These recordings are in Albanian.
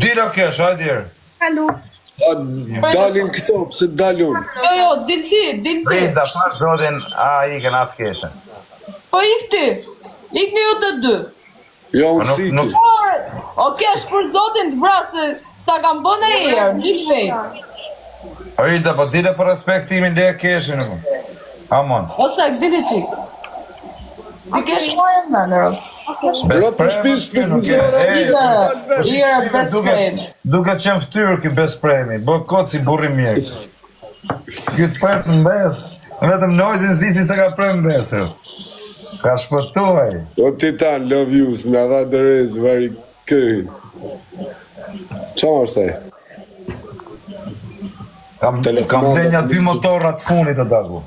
Dilo kesh, hajde herë. Kalu. Dalin këto, pse dalun? Jo, dil ti. Rita, pa zotin, i kënë atë keshe. Po ik ti. Ik një ju të dy. Jo, unë siki. O kesh për zotin të vrasë, s'ta kam bënë e herë, dil vetë. Rita, po dile për respektimin dhe keshe në më. Amon. Ose, dili qik. Ti kesh mojën me në rëpë. Bro, për shpis të këzora. Ire, bes premi. Duke qenë ftyrë kjo bes premi, bo kotë si burri mjek. Kjo të përtë në bes, vetëm nojzin si se ka prem besër. Ka shpëtuaj. O Titan, love yous, në dha dërez, vari këhin. Qa është e? Kam blenja 2 motorat funit të dagu.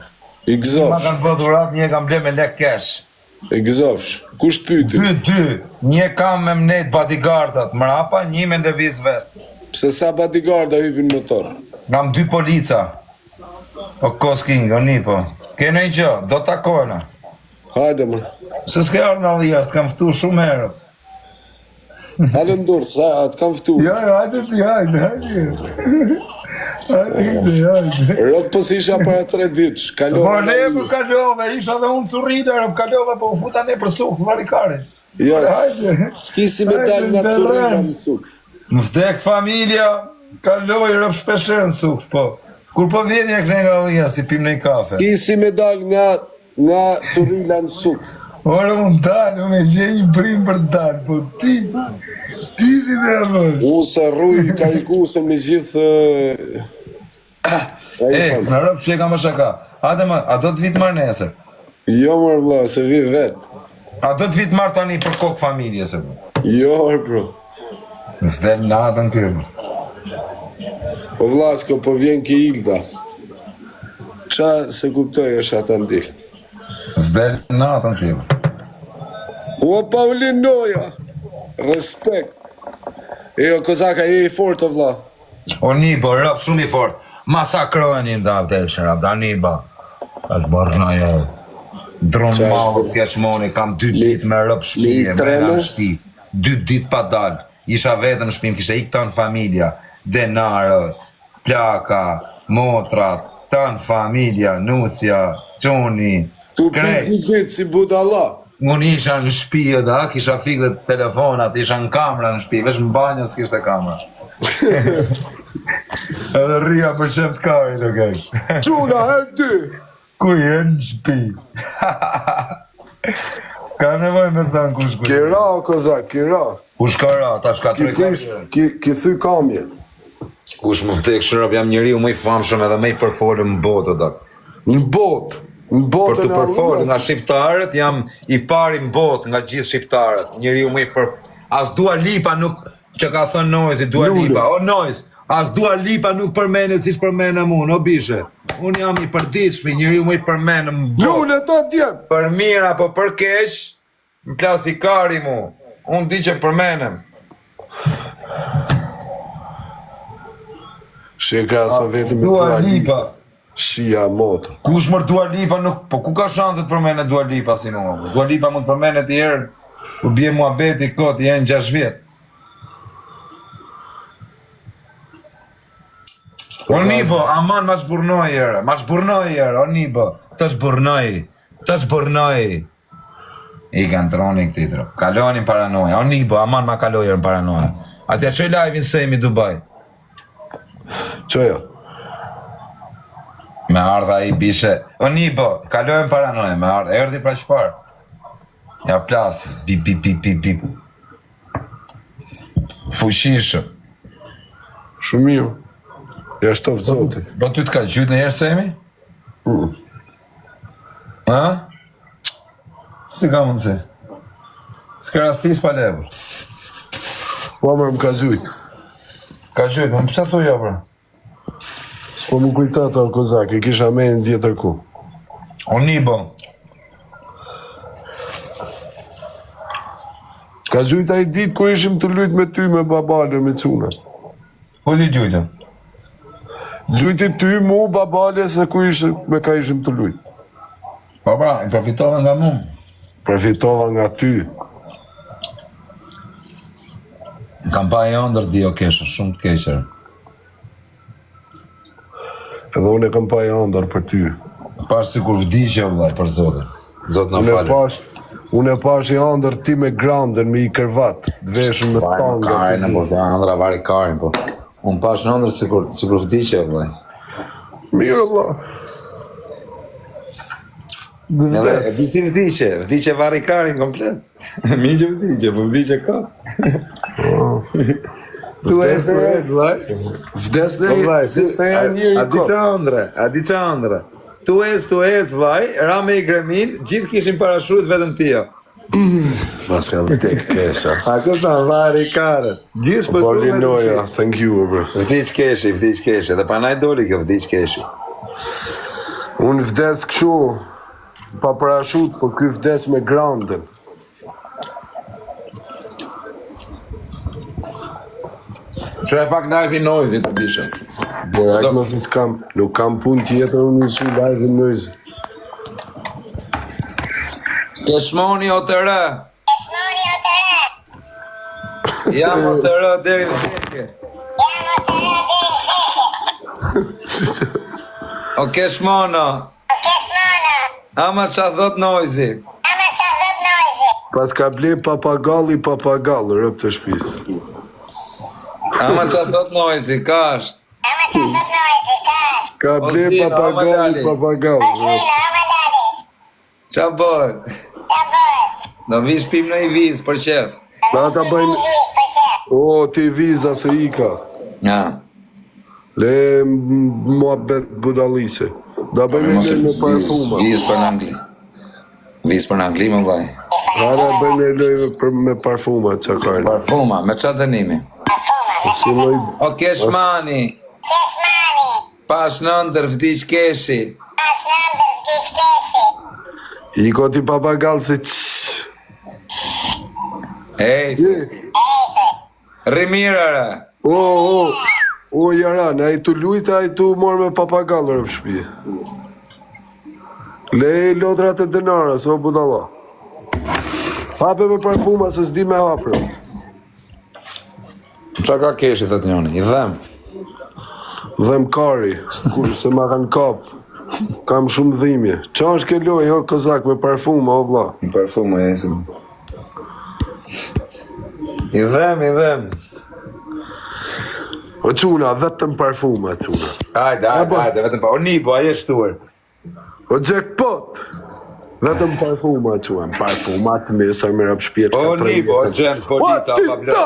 I Ma gëzofsh, kanë bëdurat, një kam ble me lek kesh. i gëzofsh. Kush pyti? 2, një kam me mnet bodyguardat, mrapa, një me lëviz vetë. Pse sa bodyguarda hypin motor? Kam 2 polica. O Kosking, o Nipo. Kene i gjë, do takojna. Hajde më. Se s'ke arë në alijas, t'kam ftu shumë herë. Hajde ndurë, sa të kam ftu. Ja, hajde ti, hajde. Hajde. Rot pës isha para 3 ditësh, Po kalova. ne për kalove, isha dhe unë currida, kalove, po u futa ne për sukë, varikarin. Jo, Hajde. s'ki si me dalë nga currida në cuk. Më vdek familja, kaloj, rëp shpesher në sukë, po. Kur po vjen e këne nga alija, si pim nej kafe. S'ki si me dalë nga currida në cuk. Ore unë dalë, unë e gjej një prim për dalë, po ti si dhe e mërë. Unë se rruj karikusëm në gjithë... Në rëpë që e kam më shaka. Ate më, a do të vitë marë nesër? Jo mërë vla, se vi vetë. A do të vitë marë tani për kokë familje, se bro? Jo mërë bro. S'del natën kërë. Po vla, s'ko po vjen ki Ilda. Qa se kuptoj është ata ndilë. S'del natën kërë. O Paulin Noja, respekt. Jo, kozaka, e i fort o vla. O Nibo, rëpë shumë i fort. Masakrojnë da vdeshën, da Niba. Është bërë në jo. Dronë malë keqmoni, kam 2 ditë me rëpë shpije, me rëpë shpije. 2 ditë pa dalë. Isha vetëm në shpim, kishe ik tënë familja. Denarë, plaka, motrat, tënë familja, nusja, qoni. Tu piti ditë si budalla. Unë isha në shpije da, kisha fikë dhe telefonat, isha në kamera në shpije, veç në banjë s'kishte kamera. Edhe rria për shef të kari në kesh. Quna, her dy. Ku jenë në shpi? Ka nevoj me thënë kush kush. Kira, kozak, kira. Kush ka ra, ta shka të Ki thy kamje. Kush më tek shërëp, jam njeriu më i famshëm edhe më i përfolëm në botë të Në botë. Në Për botën të përfolë nga shqiptarët, jam i pari në botë nga gjithë shqiptarët. Njeriu më i As Dua Lipa nuk, që ka thënë Noizi, Dua Lipa, o Noiz, as Dua Lipa nuk përmene si shpërmene unë, o bishe. Unë jam i përditshmi, njeriu më i përmene më botë. Lule, do t'jem. Për mirë apo për keq, më plas i kari mu. Unë di që përmenem. Sheka sa vetëm Dua Lipa. Shia motë. Kush mër Dua Lipa nuk, po ku ka shanset përmene Dua Lipa si mua? Dua Lipa mund përmene t'i herë, u bje muhabeti kot, jenë 6 vjetë. O Nibo, aman ma shburnoj herë, o Nibo, të shburnoj. I kanë troni këti tro, kalonin paranoja, o Nibo, aman ma kaloj herë në paranoja. Atja qoj live-in sejmi Dubai. Qoja? Me ardha i bishe, o Nibo, kalojnë paranoja, me ardha, erdi pra shpar. Ja plas, bip. Fushishë. Shumio. Ja shtop zoti. Do ty t'ka gjyt në herë semi? Ha? Si ka mundësi? S'ka rastis pa lebër. Po mërë më ka gjujt. Ka gjyt, më përsa thu jo, bro? S'po më kujtat o kozak, e kisha me në djetër ku. O Nibo. Ka gjujt a i dit kur ishim të lujt me ty me babale me cuna. Po ti gjytëm? Gjujti ty mu babale se ku ishim me ka ishim të lujt. Po pra, i profitova nga mu. Profitova nga ty. Kam pa e ndër di o keshë, shumë të keqër. Edhe unë e kam pa e ndër për ty. Pash si kur vdiqe vllaj për zotin. Zot na falë. Unë e pash i ndër ti me grandën, me i kërvat, të veshën me tanga. Karin e mos ëndra vari karin, po. Unë pash në ndër si kur vdiqe vllaj. Mirë Allah. Edhe e di si vdiqe vari karin komplet. Mi që vdiqe, po vdiqe ka. Tu e së e vllaj. Vdes në e njëri ko. A di qa ëndre. Tu e vllaj, ra me i gremin, gjithë kishin parashut vetëm tio. Mas kam të kesha. A këta vari karin. Gjithë për Por Linoja, thank you, bro. Vdiq keshi, dhe panaj doli kjo vdiq keshi. Unë vdes këshu, pa parashut, po ky vdes me grandën. Që e pak live i noise të dishëm. Bo, jak mos i s'kam, nuk kam pun tjetër unë i su live i noise. Keshmoni o të rë. Jam o të rë deri në teke. O Keshmono. Ama qa thot noizi. Pas ka ble papagalli, rëp të shpis. Ama qa thot noizi, kasht. Ka ble papagalli, rëp. Qa bëhet? Do vish pim në i viz për qef. Da ta bëjnë... O, ti viza se ika. Ja. Le mua bet budalise. Da bëjnë e me parfuma. Viz për në Angli. Viz për në Angli më vaj. Da bëjnë e lejve me parfuma, qa kajnë. Parfuma, me qa të nimi? Si loj... O Keshmani. Pas në ndër vdiq keshi. I ko ti papagall se qëë. Ej, rimirëre. O, Jaran, a i tu lujta, a i tu morë me papagallër në shpije. Le lodrat e denarës, o budala. Hape me parfuma, se s'di me hapre. Qa ka keshi, thët njoni, i dhem. Dhem kari, kur se ma kanë kap. Kam shumë dhimje. Qa është ke loj, o kozak, me parfuma, o vla? I parfuma, jesim. I dhem. O quna, vetëm parfuma, quna. Hajde, vetëm pa. O Nibo, aje shtuar. O jackpot! Vetëm parfuma, quna. Parfuma të mirë, sa mirë apë shpjetë. O Nibo, o gjendë, polita, pa blë.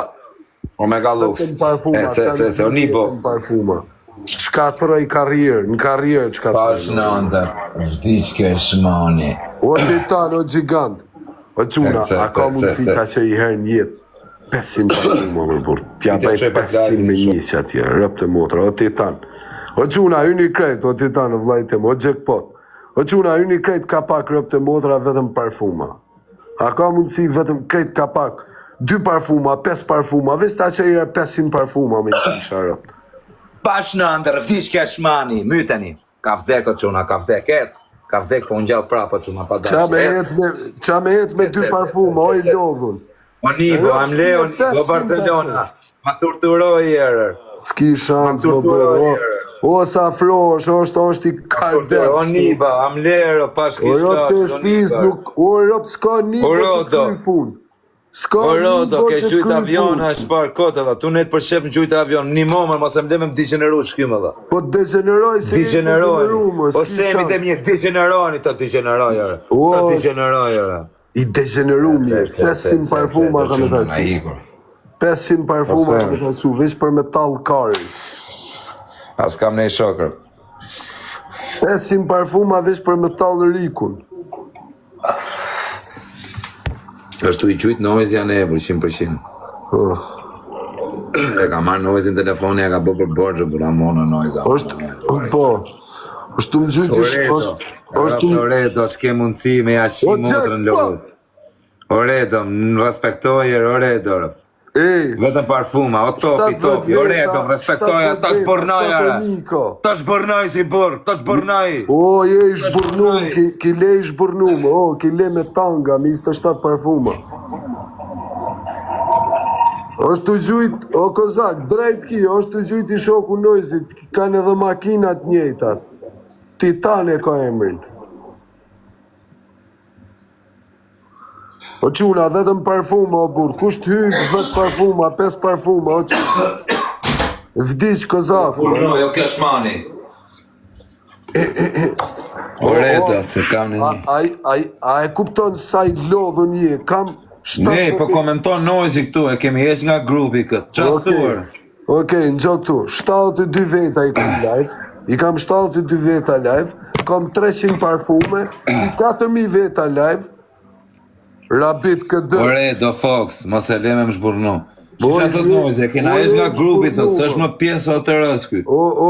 O me galus. Vetëm parfuma, o Nibo. vetëm parfuma. Qka të rëj karrierë, në karrierë qka të rëj. Pash në ndër, vdiq Keshmani. O titan, o gjigant. O quna, a ka mundësi ka që i herë në jetë 500 parfuma, më burë. Tja bëj 500 me një që atje, rëp të motra, o titan. O quna, unë i krejt, o titan, o vlajtem, o jackpot. O quna, unë i krejt ka pak rëp të motra, vetëm parfuma. A ka mundësi vetëm krejt ka pak 2 parfuma, 5 parfuma, ves ta që i herë 500 parfuma me një kisha rëp. Pash në ndër, vdiq Keshmani, myteni. Ka vdek o quna, ka vdek ec. Ka vdek po unë gjallë prapa quna, pa dash. Qa me ec me 2 parfuma, o i logun. O Nibo, am Leo, Nibo Barcelona. Ma turturoj erër. S'ki shansë, më bërë. O, sa frosh, është i kardec. O Nibo, am Lero, pash O, rëp të shpis, nuk, o, rëp s'ka Nibo që të kryj pun. S'ka Rodo, Nibo ke që të gjujt kryj avion, pun. a shpar kote dha. Tu net për shep në gjujt avion. Një momër, mos e mdeme më degeneru shkymë dha. Po degeneroj se Degeneroni. O semi të mirë, degeneroni të degeneroj, ere. Të degeneroj, ere. I degeneru mirë, 500 parfuma ka me të që. 500 parfuma ka me të që, veç për metall kari. As kam nej shokër. 500 parfuma veç për metall rikun. Ashtu i qujtë noiz janë e bërë 100%. E ka marrë noizin telefoni, e ka bërë për borgjë, bërë amonë noiza. Po, është të më gjytë Oredo, s'ke mundësi me jashtë motrën lodhës. Oredo, në respektojër, Oredo. Vetëm parfuma, o topi, Oredo, respektojër, të shbërnojër. Të shbërnoj si burë, të shbërnoj. O, je i shbërnum, ki le i shbërnum, o, ki le me tanga, me 27 parfuma. është të gjujt, o kozak, drejt ki, është të gjujt I shoku Noizit, kanë edhe makinat njëjtat. Titane ka emrin. O quna, vetëm parfuma, o burë, kusht hyjt, vetë parfuma, 5 parfuma, o quna. Vdiq kozaku. Jo keshmani. Oreta, se kam në një. A e kupton sa I lodhën je, kam... Ne, po komenton Noizi këtu, e kemi heq nga grupi këtë, qa thuar? Okej, në gjë këtu, 72 veta I kam live, I kam 72 veta live, kam 300 parfume, I 4000 veta live, rabit këtë... Ore, do Fox, mos e leme më shburnu. Qisha thot Noizi, e kena heq nga grupi, thot, së është më pjesë o të rësky.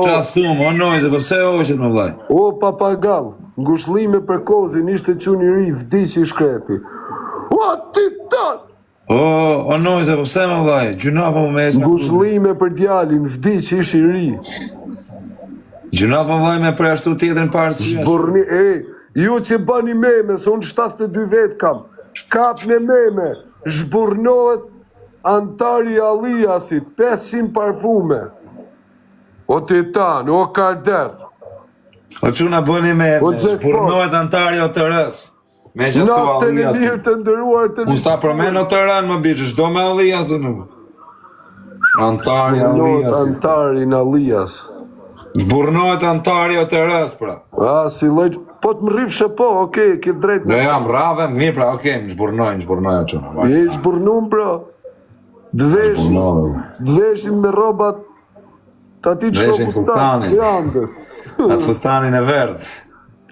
Qa thumë, o Noizi, përse oshet më vlaj? O, papagall, ngushllime për kozin, ishte quni ri, vdiqi shkreti. O, titan! O Noizi, përse më vlaj? Gjunafa më me heq nga grupi. Ngushllime për djalin, vdiqi ishi ri. Gjunafa më vlaj me preashtu tjetërin parë si jashtë. Zborni, ju që bani meme, se unë 72 vetë kam, kap në meme, zhburnohet Antari Aliasit, 500 parfume. O Titan, o Karder. O quna bëni me zhburnohet Antari o të rës. Me gjithë këtu Natën e mirë Aliasit. të ndëruar të Unë sa përmen o të rënë më bishë, shdo me Aliasin. Antari Aliasit. Antarin Alias. Zhburnohet Antari o të rës, pra. A, si lojt, po të më rrifshe po, okej, ke drejt. Do jam rave, mirë pra, okej, më zhburnojnë o quna. Je I zburnum, pra. Dveshin me robat të ati që Dveshin fustanin. Grandes. Atë fustanin e verdë.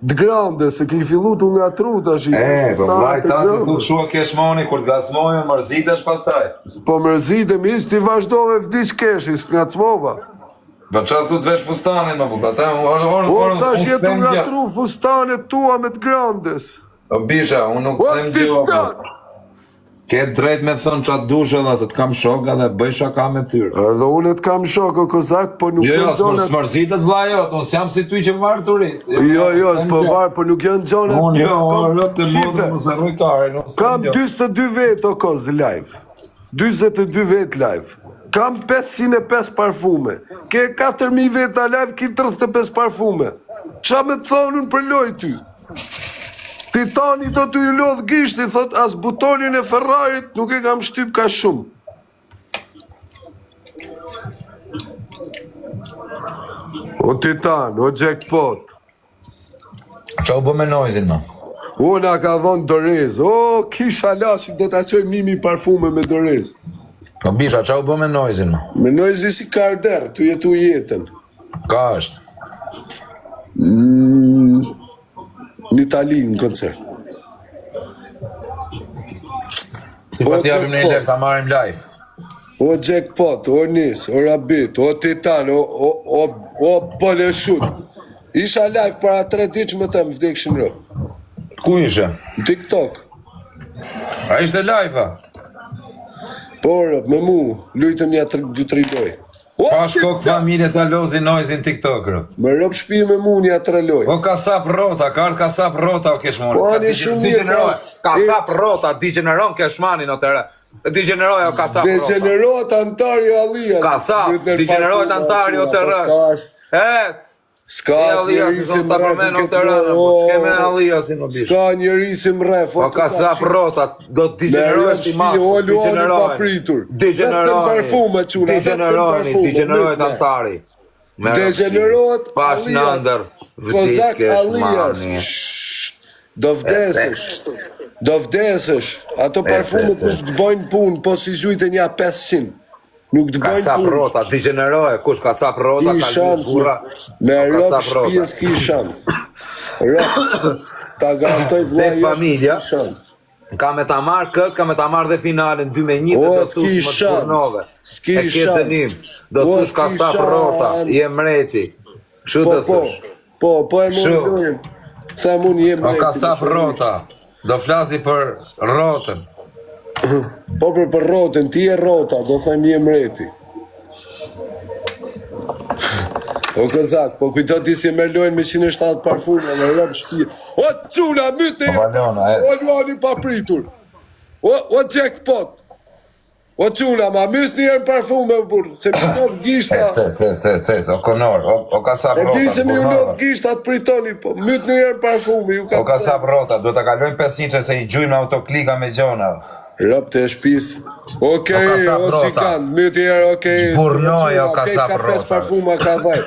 Të grandes, se ki fillu të nga tru të ashtë. Po vlaj ta të thu shua keshmoni, kur të gacmojnë, mërzitesh pastaj. Po mërzitëm ishtë ti vazhdove vdish keshis, nga cmova. Po qa thu të vesh fustanin, më bu, pasaj O, tash jetu nga tru fustanet tua me të grandes. O bisha, unë nuk O, të them gjë. titan! Ke drejt me thënë qatë dushë dhe se të kam shoka dhe bëj shaka me tyre. Edhe unë të kam shok o kozak, po nuk Jo, janë gjonat... s'mërzitet vlajot, unë s'jam si ty që varë të rrit. Jo, s'po varë, po nuk janë gjonat... Unë jo, rëp të modë më se rujkare. Kam 22 vetë o kozë live. 22 vetë live. Kam 505 parfume. Ke 4000 veta live, ki 35 parfume. Qa me të thonën për loj ty? Titani do t'u lodh gishti, thot, as butonin e Ferrarit nuk e kam shtyp ka shumë. O Titan, o Jackpot. Qa u bë me Noizin, ma? Una ka dhonë Dorez. O, kisha lashi, do t'a qoj 1000 parfume me Dorez. Po bisha, qa u bë me Noizin, ma? Me Noizi si Karder, t'u jetu jetën. Ka është? Në Itali, në koncert. Si pa t'japim në ilek, ta marim live. O Jackpot, o Nis, o Rabit, o Titan, o Boleshut. Isha live para 3 ditë që më të më vdekshin rë. Ku ishe? Në TikTok. A ishte live, a? Por, me mu, lujtëm një 2-3 loj. Pa shkok familje sa lozi Noizin TikTok, rë. Me rëp shpi me mu një 3 loj. O kasap rota, ka ardhë kasap rota o keshmoni. Po, ani shumë mirë. Kasap rota, digeneron keshmanin o të re. Digeneroj o kasap rota. Degenerot Antari Alias. Kasap, digenerojt Antari o të re. Ska njëri si më ref. Ska njëri si më ref. O kasap rota, do të digenerojt i matë. O luani pa pritur. Vetëm parfume quna. Digenerojt Antari. Degenerojt Pash në ndër. Kozak Alias. Do vdesësh. Do vdesësh. Ato parfume nuk të bojnë punë, po si zhujtë një 500. Nuk të bojnë Kasap punë. rota, digeneroj, kush kasap rota, Ki shans me rëp shpijes ki shans. Rëp, ta garantoj vlaj ki shans. Ka me ta marrë këtë, ka me ta marrë dhe finalin 2-1 O, dhe do s'ki tush më të shans. burnove. S'ki E kje të njim, do O, tush s'ki kasap shans. rota, je mreti. Shu të thush. Po e mund dojnë. Sa mund jem O rejti. kasap rota, do flasi për rotën. Po për rotën, ti e rota, do them jem rejti. O Kozak, po kujto ti si me lojnë me 107 parfume, me rëp shpije. O quna, myte, O Valona, o luani pa pritur. O Jackpot. O quna, ma mys njerë parfume, burë, se mi nëtë gishta. O konor, o kasap E rota. di se mi u nëtë gishta të pritoni, po, myt njerë parfume, ju ka O kasap rota, do të kalojnë 500 se i gjujnë autoklika me gjona. Rëp të shpis. Okej, kasap o rota. qikant, myt njerë, okej. Zburnoj, o kasap ka 5 rota. parfuma ka vaj.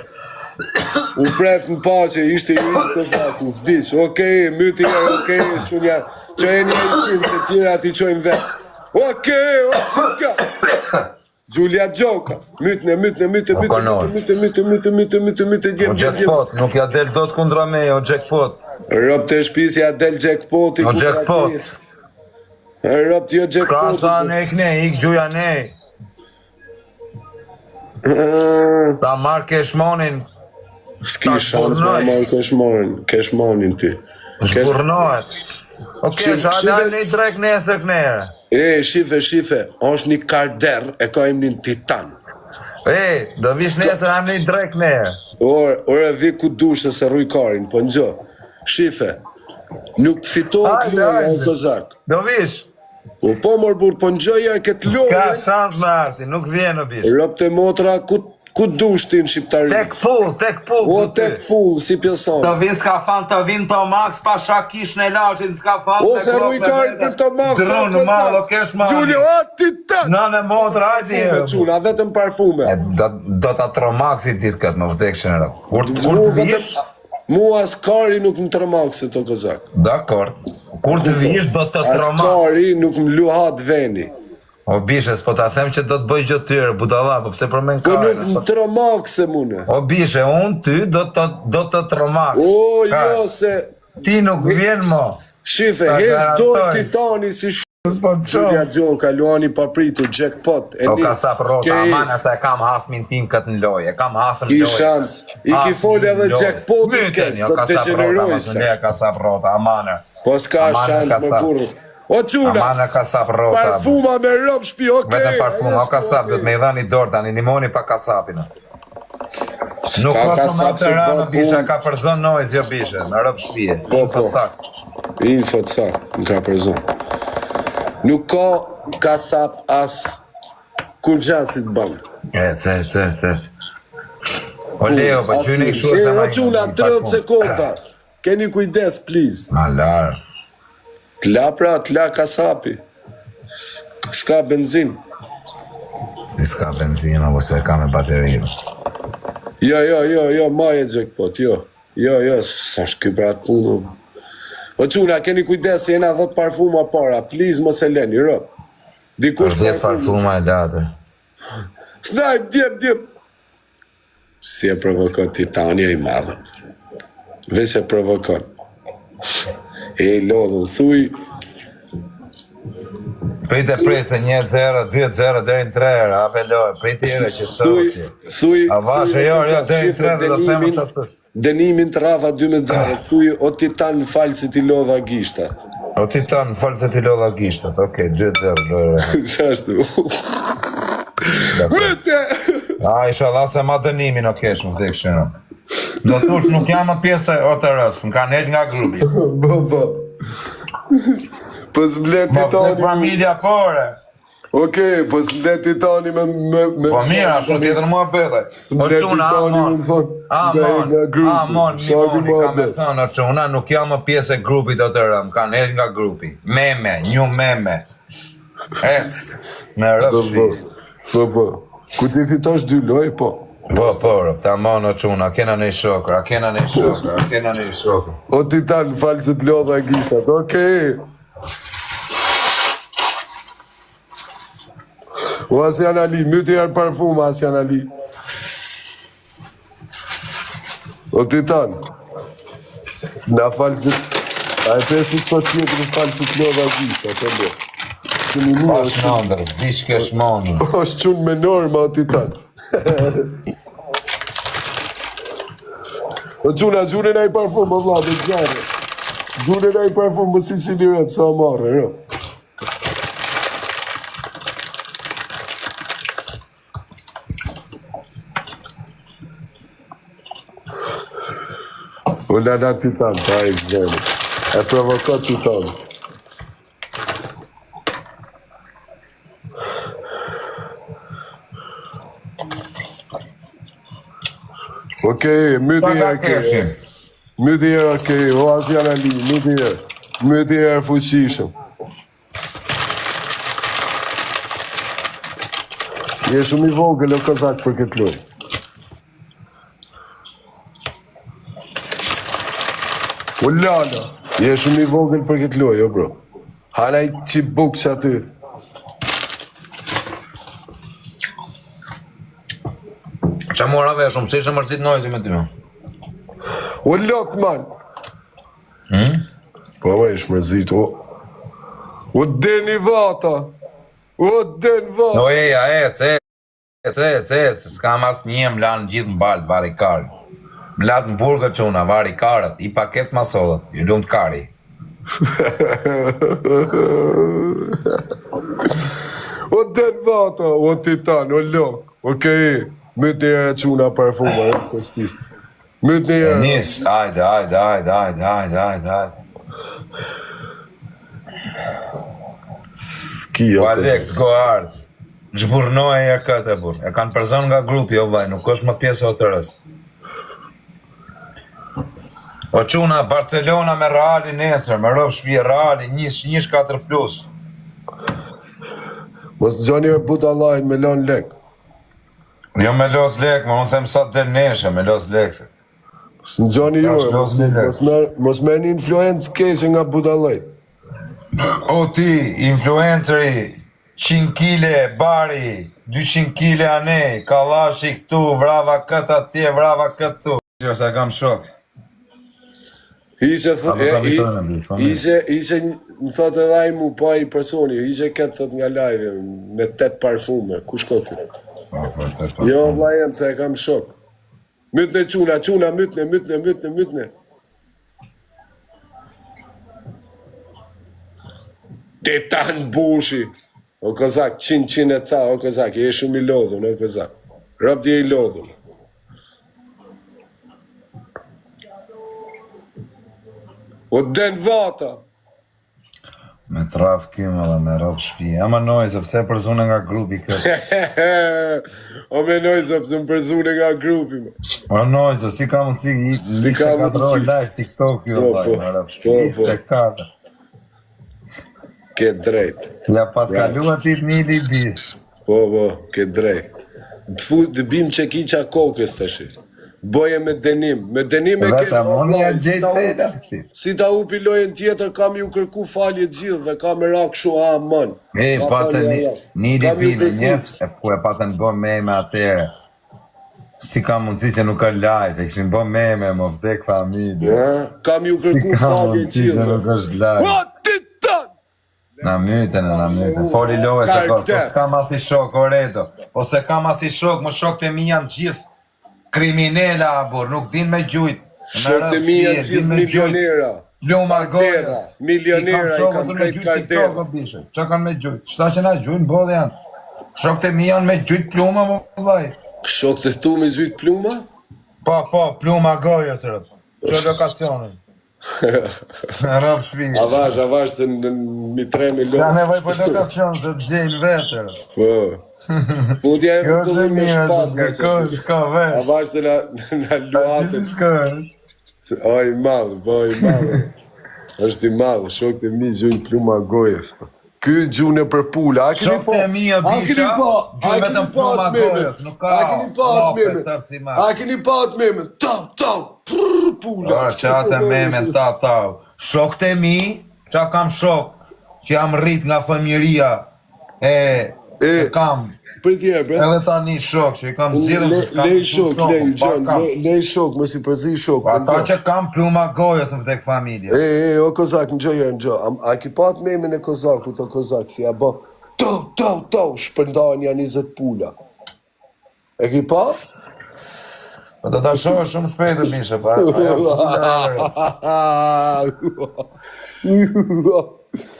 U prep në pache, ishte i një të zaku, vdish, okej, myt njerë, okej, shunja, që e një qimë, se tjera ti qojnë vetë. Okej, o qikant. Gjulia Gjoka, mytne, O jackpot, nuk ja del do të kundra me, o jackpot. Rëp të shpisja del jackpoti. O jackpot. Rëp të jo Ka jackpoti. sa ne ikne, ik gjuja ne. Ta marrë keshmonin, S'ki shans me marrë keshmonin ti. zburnohet. O kesh, a dalë një drek nesër kënere. Shife, është një karder, e ka emnin Titan. Do vish nesër a një drek kënere. Ore vi ku dushë se rruj karin, po në gjë. Shife, nuk të fitohet Hajde, loja hajde. e kozak. Do vish. Po mor bur, po në gjë jarë këtë Ska loja. shans me arti, nuk vjen në bish. Rëp të motra, ku dush ti në shqiptari? Tek pull, O du ty. tek pull, si pjeson. Të vinë s'ka fan, të vinë të max, pa shakish në laqin, s'ka fan. Ose rujkarit për të makë. Dronë, malo, kesh mali. Gjulio, o Titan. Në në motra, hajti herë. Quna, vetëm parfume. Do ta tromaksi ditë këtë më vdekshin rë. Kur të vish, Mua skari nuk më tërmakë se të kozak. dakord. Kur të vish, do të tromaksi. Skari nuk më luhat veni. O bishe, s'po ta them që do të bëj gjë tyre, budalla, po pse përmen Po nuk kare. më tërmakë se mune. O bishe, unë ty do të tromaks. O, jo se... Ti nuk vjen mo. Shife, Ta hez dorë garantoj. Titani si Po të Gjulia Gjoka, luani papritu, jackpot. O kasap rota, amana se kam hasmin tim këtë në loje, kam hasëm Ki loje. shans. I ki folë edhe jackpotin Myten, jo do të kasap rota, më degenerojste. zëndeja kasap rota, amana. Po s'ka Amana shans me kasap. burë. O quna, Amana kasap rota. parfuma me rëp shpi, okej. Vetëm parfum, o kasap, do të me i dhani dorë tani, nimoni pa kasapin. Nuk S'ka ka kasap të se rana, bërë bisha, punë. ka përzon nojës, jo bishe, në rëp shpije. Po, po. Fasak. Info të sa, në ka përzon. Nuk ka kasap as kur gjasit banë. Ce. O Leo, pa gjyni i kështu O quna, 30 sekonda. Keni kujdes, please. Malar. T'la pra, t'la kasapi. S'ka benzin. Si s'ka benzina, ose ka me bateri. Jo, maje jackpot, jo, sa shky pra të punë. O quna, keni kujdes, jena 10 parfuma para, please mos e leni, rëp. Dikush 10 parfuma e late. Snajp, djep. Si e provokon Titania i madhe. Vesh e provokon. E lodhën, thuj, Prite 1-0, 2-0, deri në 3, ape lojë, prite ere që thuj, A vashe, jo, deri në 3 do themë të të. dënimin të Rava 12, thuj, o Titan falë si ti lodha gishta. O Titan, falë se ti lodha gishtat, okej, 2-0, dojë. Qashtu. Mëte! Isha dha se ma dënimin o kesh më vdekshin. Do tush nuk jam më pjesë o të rësë, më kanë heq nga grupi. Po. Po s'mlet Më vdek Titani. familja pore. Okej, po s'mlet Titani me... Po mira, shumë tjetër mua bëte. O quna, amon, Nimoni, ka me thënë, o quna, nuk jam më pjesë e grupit o të rëmë, kanë heq nga grupi. Meme, një meme. Me rëpshi. Po. Ku ti fitosh 2 loj, po. Po, ta mono quna, kena një shokër, a kena një shokër. O Titan, falë se t'lodha gishtat, okej. O Asjan Ali, myti jarë parfuma, Asjan Ali. O Titan, na falë se... A e pesi të tjetë në falë se t'lodha gishtat, të ndo. Që një një, Pash nëndër, dish kesh moni. është qunë me norma, o Titan. O quna, gjune na i parfum, o vla, dhe gjare. Gjune na i parfum, më si qini rëp, sa marrë, rëp. O nana Titan, ta i gjene. E provokot Titan. Okej, myti herë. Myti herë, okej, o Asian Ali, myti herë. Myti herë fuqishëm. Je shumë i vogël o kozak për këtë lojë. O lala, je shumë i vogël për këtë lojë, o bro. Halaj që bukës aty. Qa mora veshëm, se ishë mërtit nojzi me ty me? O lok, man. Po, ma ishë mërzit, o. O deni vata. O den vata. No, eja, ec, s'ka mas një, më lanë gjithë në balë, vari karë. Më latë në burgë që una, vari karët, i paket masodët, ju lumë të kari. O den vata, o titan, o lok. Okej, mytë një e quna parfuma, mytë një e. Nis, ajde. Skio, Alex, go hard. Zhburnoj e këtë e burë. E kanë përzon nga grupi, o vaj, nuk është më pjesë o të rëst. O quna, Barcelona me Reali nesër, me rëvë shpje Reali, njësh 4+. Mos gjoni e budalajnë me lon lek. Jo me los lek, më unë them sot del neshe, me los lekset. Së në gjoni ju, mos me një influencë keqe nga budalajnë. O ti, influenceri, 100 kile bari, 200 kile anej, kalashi këtu, vrava këtë atje, vrava këtu. Që se kam shok. Ishe, më thotë edhe ai mu pa i personi, ishe këtë thot nga live, me 8 parfume, ku shko kjo? Jo, vla jem, se e kam shok. Mytne quna, mytne. Titan bushi. O kozak, 100 e ca, o kozak, je shumë i lodhun, o kozak. Rëbdi e i lodhun. O den vata. Me traf kime dhe me rob shpi. Ama nojzë, pëse përzune nga grupi këtë? O me nojzë, pëse përzune nga grupi. O nojzë, si ka mundësi, liste 4 live TikTok jo, me rob shpi, liste 4. Ke drejt. Ja pat kalu atit një libis. Po, ke drejt. Të bim që kiqa kokës të shi. Boje me denim e ke si ta upi lojën tjetër, kam ju kërku falje gjithë dhe kam e rak shu aman. E, patën një libime njëft, e patën bo meme atere. Si ka mundësi që nuk ka live, e këshin bo meme, më vdek familje. Kam ju kërku falje gjithë. Si ka mundësi që nuk është live. Na myten, foli lojë se ko, po s'ka mas i shok, oredo. Po se ka mas i shok, më shok të mi janë gjithë kriminella, abur, nuk din me gjujt. Shok të mi janë gjithë milionera. Luma gojës. Milionera i kam krejt kartera. Qa kanë me gjujt? Qëta që na gjujnë, bodhe janë. Shok të mi janë me gjujt pluma, më vaj. Shok të tu me gjujt pluma? Po, pluma gojës, rëp. Që lokacionin. Në rëpë shpijë. Avash se në mi 3 milion. Ska nevoj për lokacion të të gjejnë vetër. Po. Putja e më të dhe me shpatë. Shka vetë. Avash se në luatën. Oj, madhë. është i madhë, shok të mi gjujnë pluma gojës. Ky gjune për pula. Shok të mi e bisha, gjujnë vetëm pluma gojës. Nuk ka lopet. A keni pat memen. Tau. Pula. Qatë memen, tau. Shok të mi, qa kam shok, që jam rrit nga fëmjëria, e kam, edhe ta një shok, që i kam zidhëm që s'kam lej shok, më si përzi shok. Ata që kam pluma gojës në vdek familje. O kozak, në gjë, a ki pat memen e kozak, u të kozak, si a bo, tau, shpëndan janë 20 pula. E ki pat? Po të ta shohë shumë shpejtë mishe, pa.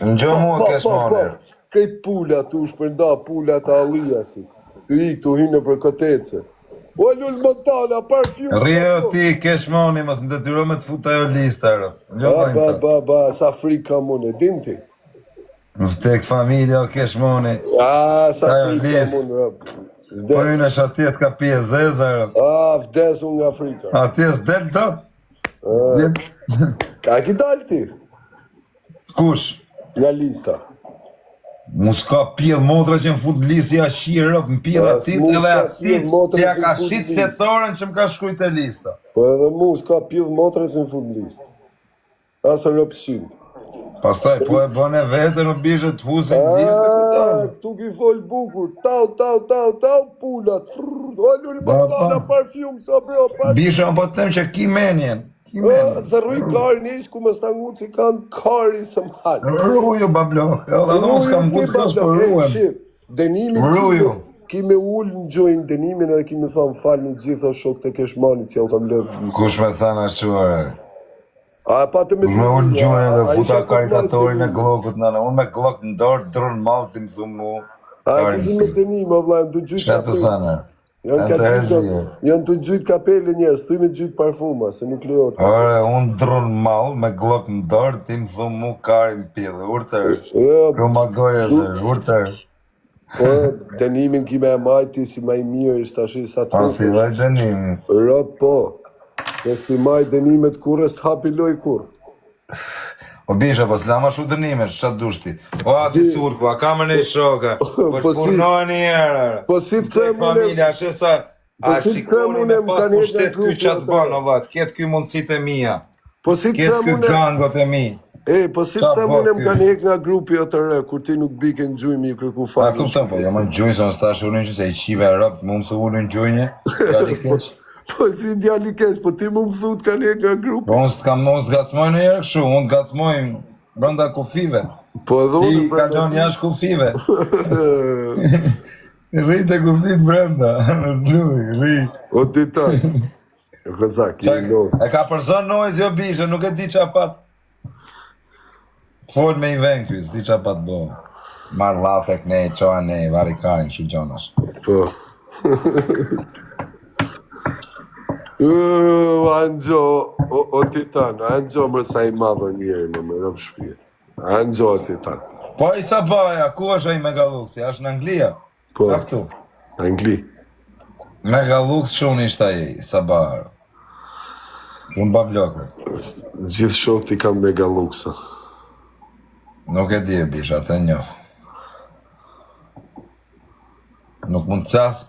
Në gjë mua kesh monër. Krejt pula tu shpërnda, pula të allijasi. Të i këtu hinë për kotece. O lull Montana, parfjumë. Rio ti kesh monër, mos më detyro me të futa jo lista, Ba, sa frik ka monër, dim ti? Më vdek familja o kesh monër. Sa frik ka monër, Po unë është atjet ka pje zeza, rëp. Vdes unë nga Afrika. Atjes del tot. Ka ki dalë ti? Kush? Nga lista. Mu s'ka pjedh motra që më fut listë ja shirë rëp, më pjedh atit edhe atit, ja ka shit fjetoren që më ka shkujt e lista. Po edhe mu s'ka pjedh motra që më fut listë. Asë rëp shimë. Pastaj, po e bën e vete në bishë të fusin listë, këtu ki fol bukur, tau, pulat, luri batana, parfjum, sa bro, parfjum. Bishë më po të tem që ki menjen. Se rruj karin ish ku me stangu që kanë kari së mhalë. Rruju, bablok, edhe dhe mos kam gut kës për rrujem. Denimin ki me ullë në gjojnë denimin edhe ki me thamë falë në gjitha shok të keshmani që jau kam lëvë. Kush me thana shuare? A e patë me me ullë gjojnë edhe futa karikatorin e glokut nëna. Unë me glok në dorë, dronë malë të më thumë mu. A e këzim me denim, o vlajmë, du gjytë kapele. Që të thana? Janë të gjytë kapele njës, thuj me gjytë parfuma, se nuk leot. Ore, unë dronë malë, me glok në dorë, ti më thumë mu karin pjellë, urtër. Ruma goje zërë, urtër. Po, denimin ki me e majti si ma i mirë, ishtë ashi sa të Pa si vaj denimin. Po. Nësë ti maj denimet kur është hapi loj kur. O bisha, po s'lama shu dënimesh, qatë dushti. O, si surku, a kam në i shoka. Po shpurnoj një herë. Po si të them familja, shesa. A shikoni me pas po shtet ky qatë banë, o vat, ketë ky mundësit e mija. Ketë ky gangot e mi. Po si të them unë më kanë hek nga grupi o të re, kur ti nuk bike në gjujnë mi kërku falë. A kuptëm, po, jam në gjujnë, se në stash unë që se i qive e rëpë, mu më thë unë në gjujnë, djali keq. Po si djali keq, po ti mu më thë të kanë hek nga grupi. Po unë s'kam mos të gacmoj në jerë këshu, unë të gacmoj brenda kufive. Po edhe unë ti kalon jash kufive. Rrit e kufit brenda, në zluj, rrit. O ti taj. E këzak, i lodhë. E ka përzon nojz jo bishe, nuk e di qa pat. Fol me i ven kjus, di qa pat bo. Marr lafek nej, qoa nej, vari karin që gjonash. Po. Anxho, o titan, anxho mërsa i madhe njeri në më rëmë shpje. Anxho o titan. Po i Sabaja, ku është ai Megaluxi, është në Anglia? Po, a këtu? Angli. Megalux shumë ishte ai Sabaja. Unë bablokë. Gjithë shok ti kam Megaluxa. Nuk e di e bisha, të njoh. Nuk mund të qas,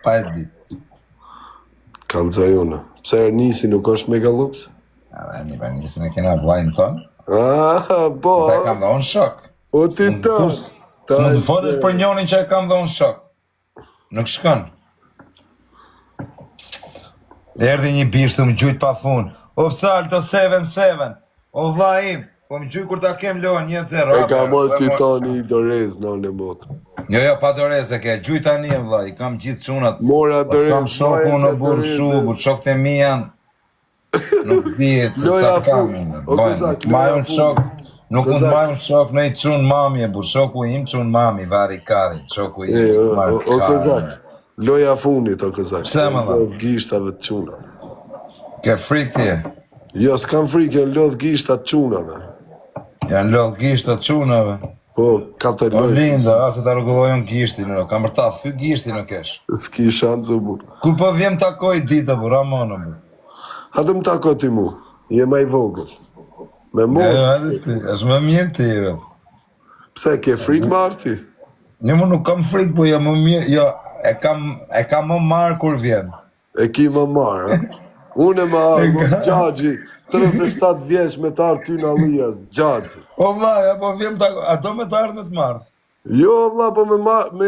pa e di. Kalzajona. Pse Ernisi nuk është Megalux? Ernisi në kena vlajnë tonë. Po. Dhe kam dhe unë shok. O ti ta. Së më të fotësh për njonin që e kam dhe unë shok. Nuk shkon. Erdi një bishtë të më gjujt pa fun. O Salto 7-7. O vlajim. Po më gjujt kur ta kem lojnë 1-0. E ka mojë titani i Dorez në në motë. Jo, pa Dorez e ke. Gjujt tani e vlaj. I kam gjithë qunat. Mora Dorez. Kam shoku në burë shu. Shok të mi janë. Nuk dhjetë se sa kam. Majën shok. Nuk mund majmë shok në i qunë mami e bu, shoku im qunë mami, vari kari, shoku im marë kari. O këzak, loja funit o këzak. Pse më dha? Lodh gishtave të quna. Ke frik ti e? Jo, s'kam frik, janë lodh gishtat qunave. Janë lodh gishtat qunave? Po, katër lojtë. O linda, se ta rrugullojën gishtin, kam rëta, thy gishtin o kesh. S'ki shanë zë bu. Kur po vjem takoj dita bu, Ramono bu. Hadë më takoj ti mu, jema i vogël. Me mos. është më mirë ti, jo. Pse, ke frik marti? Një mu nuk kam frik, po jam më mirë, jo, e kam më marë kur vjen. E ki më marë, Unë e më arë, Gjagji, 37 vjeç me të arë ty në Alijas, Gjagji. O vlaj, po vjem të, a do me të arë me të marë? Jo, vla, po me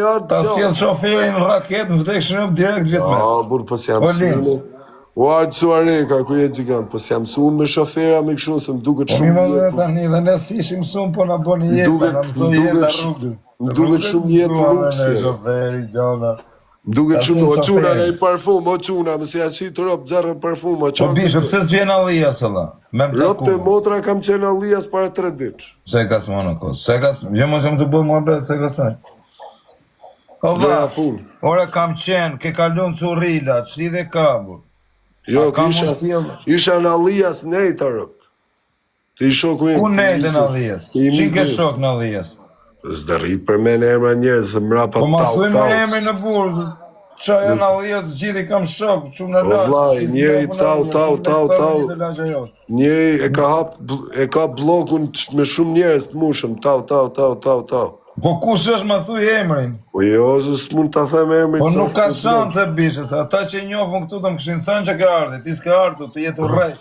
arë ta sjell shoferin në raket, në vdek shërëm direkt vjet me. Burë, po si jam sune. O ardë Suareka, ku jetë gjigant, po si jam sunë me shofera me këshu, se më duket shumë jetë. Po mi më tani, dhe ne si ishim sunë, po në boni jetë, në mësoj jetë a rrugë. Më duket shumë jetë rrugësje. Më duket shumë, o quna në i parfum, o quna, mëse ja qitë ropë gjarë parfum, o qona. Po bishë, pëse s'vjen Alijas, Allah? Ropë të motra kam qenë Alijas para 3 ditë. Se ka s'mo në kosë, se ka s'mo, jo më që më të bërë më abet, se ka s'moj. O vla, ora kam qenë, ke kalun Currila, qli dhe kabur. Jo, isha në Alijas nejtë rëp. Ti shoku e... Ku nejtë në Alijas? Qin ke shok në Alijas? Zda rritë për me në emra njerë, se mra pa tau. Po ma thuj me emri në burë. Qa janë allijat gjithi kam shok, qumë në O latë. vlaj, njeri tau. Njeri e ka blokun me shumë njerës të mushëm, tau. Po kush është më thuj emrin? Po jo, s'mund t'a them emrin. Po nuk ka shanë të bishës, ata që njofën këtu të më këshin thënë që ka ardhe, ti s'ka ardhe, të jetu rej.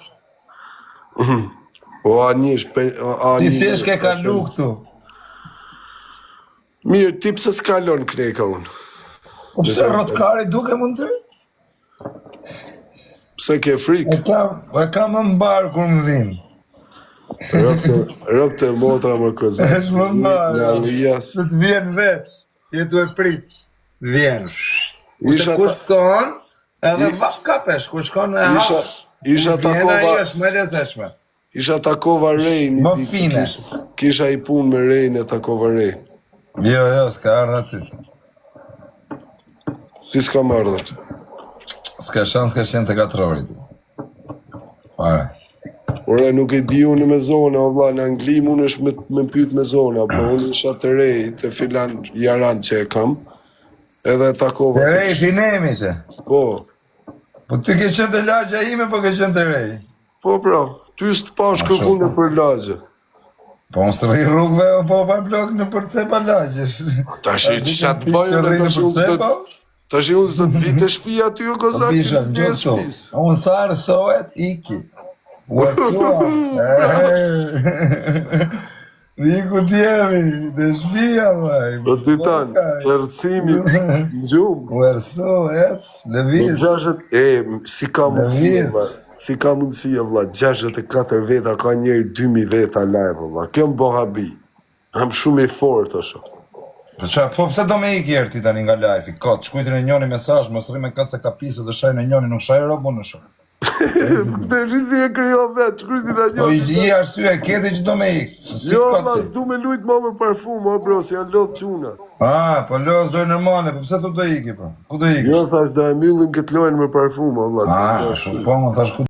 O anish, Ti thesh ke kalu këtu. Mirë, ti pse s'kalon kneka unë? Po pse rotkari duke mund ty? Pse ke frikë? E kam më mbarë kur më dhim. Rëpte motra më kozat. Është më mbarë. Nga lijas. Se të vjen vetë, jetu e prit. Vjen. Isha Kur shkon, edhe vak kapesh, kur shkon e hap. Isha takova. Vjen ajo është më lezetshme. Isha takova rejnë. Më fine. Kisha i punë me rejnë e takova rejnë. Jo, s'ka ardha ty. Ti s'ka marrë dhe. S'ka shanë, s'ka qenë të katrorit. Pare. Ore, nuk e di unë me zona, o vla, në Angli mund është me pyt me zona, po unë isha të rej, të filan jaran që e kam, edhe takova. Të rej, finemi të. Po. Po ty ke qenë të lagja ime, po ke qenë të rej. Po pra, ty s'të pash kërkune për lagje. Po unë së rri rrugve, po pa blok në përce pa lagjesh. Ta shi që qatë bëjë, ta shi unë s'do të vitë shpia ty o kozak, të një shpis. Unë sa arsohet, iki. Uarsua. Niku t'jemi, dhe shpia, vaj. Do t'i tanë, ersimi, në gjumë. Uarsu, ec, leviz. Si ka mundësi, vla, 64 veta, ka njeri 2000 veta live, vla. Kjo më bohabi. Jam shumë i fort, është. Po pse do me iki erë ti tani nga live, i kot, shkujtin e njoni mesazh, mos rri me këtë se ka pisë dhe shajnë e njoni, nuk shajnë robo në shumë. Këtë rrisi e kryo vetë, shkujtin e njoni. Po i arsye, keti që do me iki. Jo, ma, s'du me lujt ma me parfum, o bro, si janë lodh quna. Po lojës dojë nërmane, po pse tu do iki, po? Ku do iki? Jo, thash, do e myllim këtë lojnë me parfum, o vla. Shumë po, më thash ku